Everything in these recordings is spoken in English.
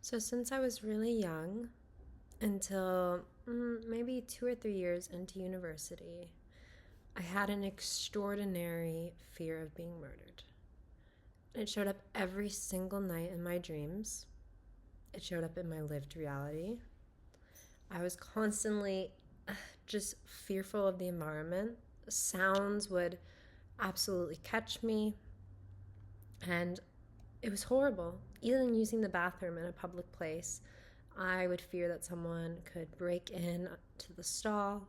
So since I was really young, until maybe 2 or 3 years into university, I had an extraordinary fear of being murdered. It showed up every single night in my dreams. It showed up in my lived reality. I was constantly just fearful of the environment. Sounds would absolutely catch me, and it was horrible. Even using the bathroom in a public place, I would fear that someone could break in to the stall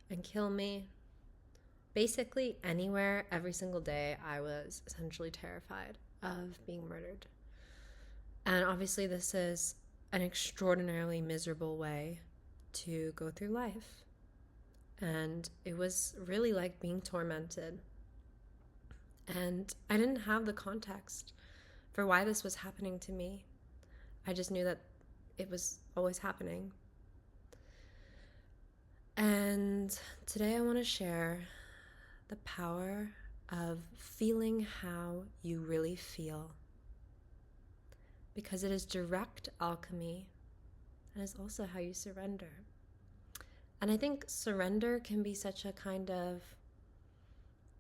and kill me. Basically, anywhere, every single day, I was essentially terrified of being murdered. And obviously, this is an extraordinarily miserable way to go through life. And it was really like being tormented. And I didn't have the context for why this was happening to me. I just knew that it was always happening. And today I want to share the power of feeling how you really feel, because it is direct alchemy and is also how you surrender. And I think surrender can be such a kind of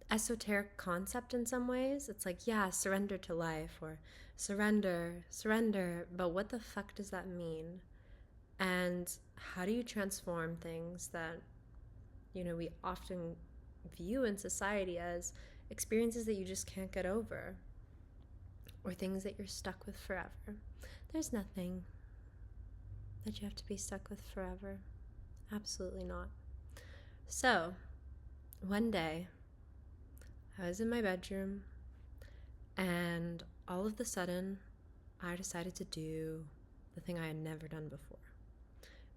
esoteric concept in some ways. It's like, yeah, surrender to life, or surrender, but what the fuck does that mean? And how do you transform things that, we often view in society as experiences that you just can't get over, or things that you're stuck with forever? There's nothing that you have to be stuck with forever. Absolutely not. So, one day, I was in my bedroom, and all of a sudden, I decided to do the thing I had never done before,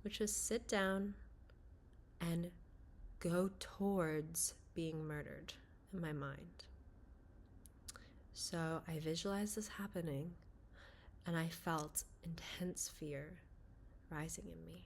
which was sit down and go towards being murdered in my mind. So I visualized this happening, and I felt intense fear rising in me.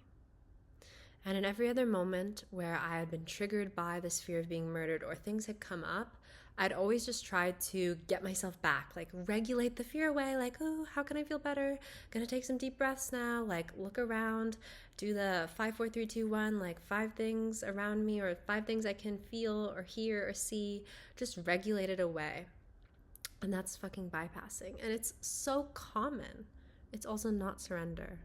And in every other moment where I had been triggered by this fear of being murdered, or things had come up, I'd always just tried to get myself back, like regulate the fear away, like, oh, how can I feel better? Gonna take some deep breaths now, like look around, do the 5, 4, 3, 2, 1, like 5 things around me, or 5 things I can feel or hear or see, just regulate it away. And that's fucking bypassing. And it's so common. It's also not surrender.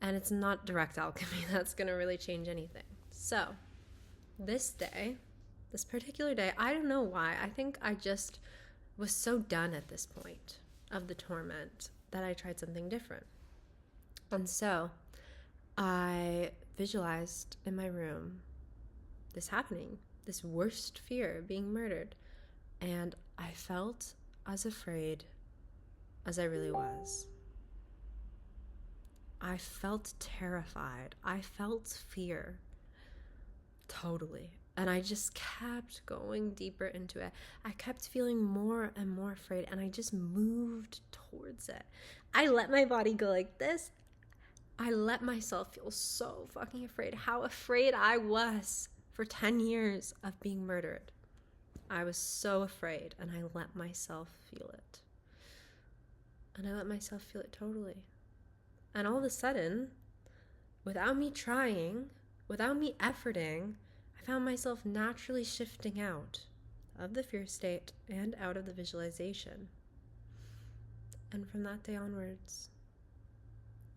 And it's not direct alchemy that's going to really change anything. So, this particular day, I don't know why. I think I just was so done at this point of the torment that I tried something different. And so, I visualized in my room this happening, this worst fear of being murdered. And I felt as afraid as I really was. I felt terrified. I felt fear. Totally. And I just kept going deeper into it. I kept feeling more and more afraid, and I just moved towards it. I let my body go like this. I let myself feel so fucking afraid. How afraid I was for 10 years of being murdered. I was so afraid, and I let myself feel it. And I let myself feel it totally. And all of a sudden, without me trying, without me efforting, I found myself naturally shifting out of the fear state and out of the visualization. And from that day onwards,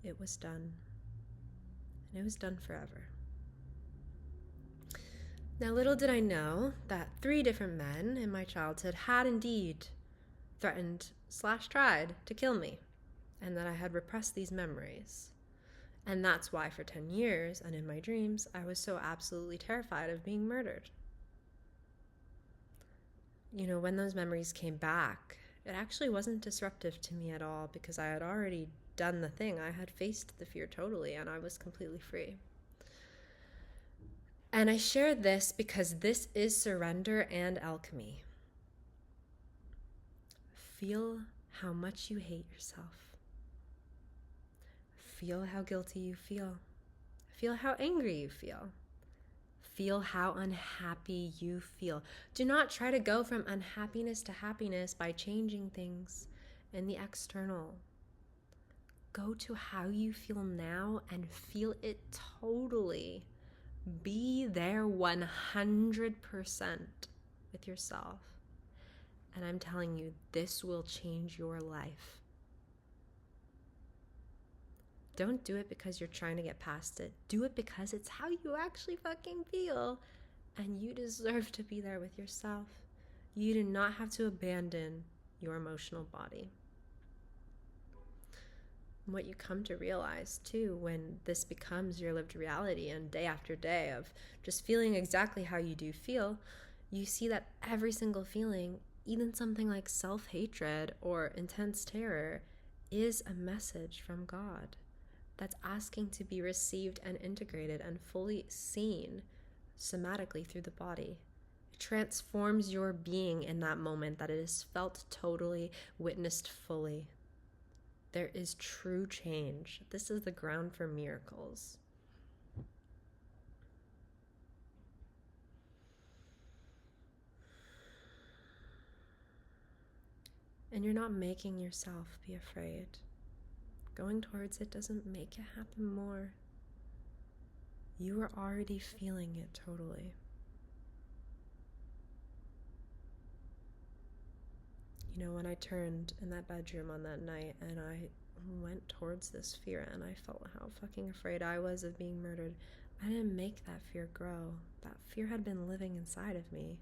it was done. And it was done forever. Now, little did I know that 3 different men in my childhood had indeed threatened/tried to kill me, and that I had repressed these memories. And that's why for 10 years, and in my dreams, I was so absolutely terrified of being murdered. When those memories came back, it actually wasn't disruptive to me at all, because I had already done the thing. I had faced the fear totally, and I was completely free. And I share this because this is surrender and alchemy. Feel how much you hate yourself. Feel how guilty you feel. Feel how angry you feel. Feel how unhappy you feel. Do not try to go from unhappiness to happiness by changing things in the external. go to how you feel now and feel it totally. Be there 100% with yourself. And I'm telling you, this will change your life. Don't do it because you're trying to get past it. Do it because it's how you actually fucking feel. And you deserve to be there with yourself. You do not have to abandon your emotional body. What you come to realize too, when this becomes your lived reality and day after day of just feeling exactly how you do feel, you see that every single feeling, even something like self-hatred or intense terror, is a message from God that's asking to be received and integrated and fully seen somatically through the body. It transforms your being in that moment, that it is felt totally, witnessed fully. There is true change. This is the ground for miracles. And you're not making yourself be afraid. Going towards it doesn't make it happen more. You are already feeling it totally. You know, when I turned in that bedroom on that night and I went towards this fear and I felt how fucking afraid I was of being murdered, I didn't make that fear grow. That fear had been living inside of me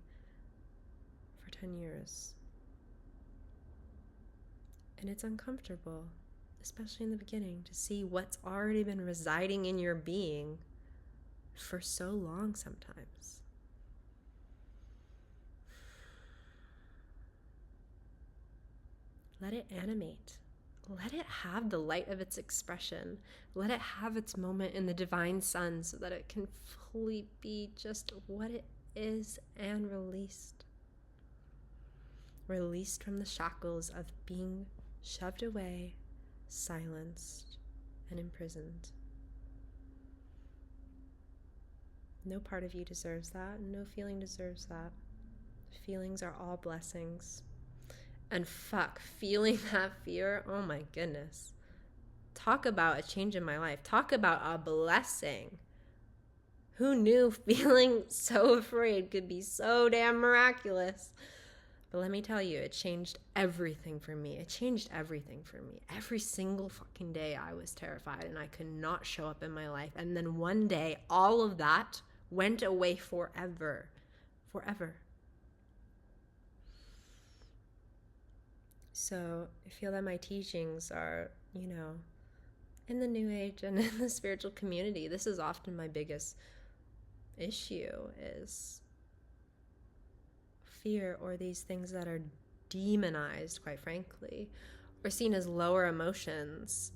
for 10 years. And it's uncomfortable, especially in the beginning, to see what's already been residing in your being for so long sometimes. Let it animate. Let it have the light of its expression. Let it have its moment in the divine sun so that it can fully be just what it is and released. Released from the shackles of being shoved away, silenced, and imprisoned. No part of you deserves that. No feeling deserves that. Feelings are all blessings. And fuck, feeling that fear, oh my goodness. Talk about a change in my life. Talk about a blessing. Who knew feeling so afraid could be so damn miraculous? But let me tell you, it changed everything for me. It changed everything for me. Every single fucking day I was terrified and I could not show up in my life. And then one day, all of that went away forever. Forever. So I feel that my teachings are, in the New Age and in the spiritual community, this is often my biggest issue, is fear, or these things that are demonized, quite frankly, or seen as lower emotions.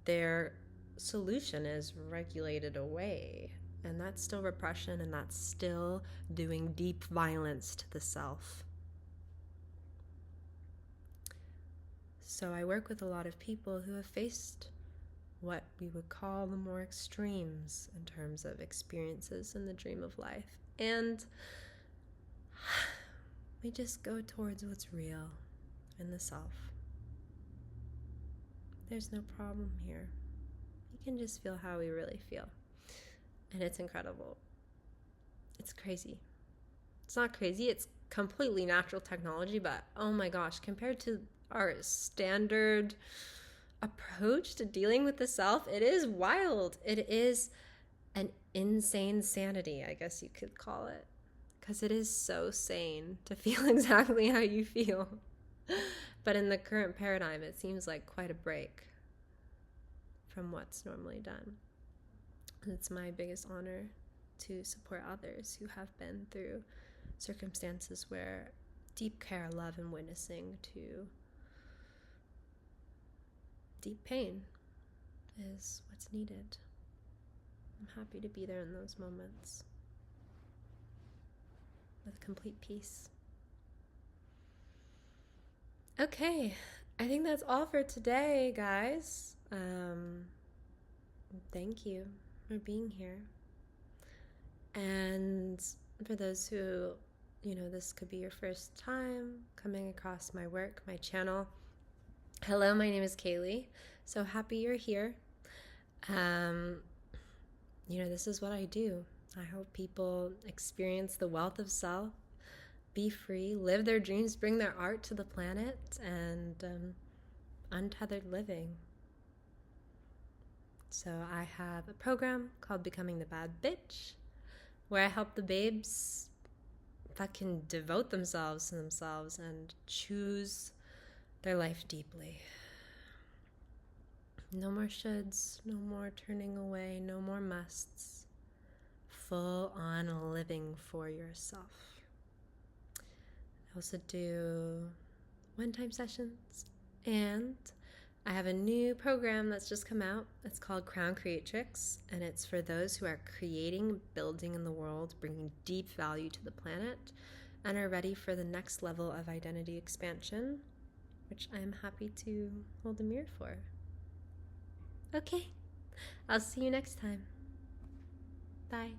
Their solution is regulated away. And that's still repression, and that's still doing deep violence to the self. So I work with a lot of people who have faced what we would call the more extremes in terms of experiences in the dream of life. And we just go towards what's real in the self. There's no problem here. We can just feel how we really feel. And it's incredible. It's crazy. It's not crazy. It's completely natural technology, but oh my gosh, compared to our standard approach to dealing with the self, it is wild. It is an insane sanity, I guess you could call it, because it is so sane to feel exactly how you feel. But in the current paradigm, it seems like quite a break from what's normally done. And it's my biggest honor to support others who have been through circumstances where deep care, love, and witnessing to deep pain is what's needed. I'm happy to be there in those moments with complete peace. Okay, I think that's all for today, guys. Thank you for being here. And for those who, this could be your first time coming across my work, my channel, hello, my name is Kaylee. So happy you're here. This is what I do. I hope people experience the wealth of self, be free, live their dreams, bring their art to the planet, and untethered living. So I have a program called Becoming the Bad Bitch, where I help the babes fucking devote themselves to themselves and choose their life deeply. No more shoulds, no more turning away, no more musts. Full on living for yourself. I also do one-time sessions, and I have a new program that's just come out. It's called CREATRIX, and it's for those who are creating, building in the world, bringing deep value to the planet, and are ready for the next level of identity expansion, which I'm happy to hold a mirror for. Okay, I'll see you next time. Bye.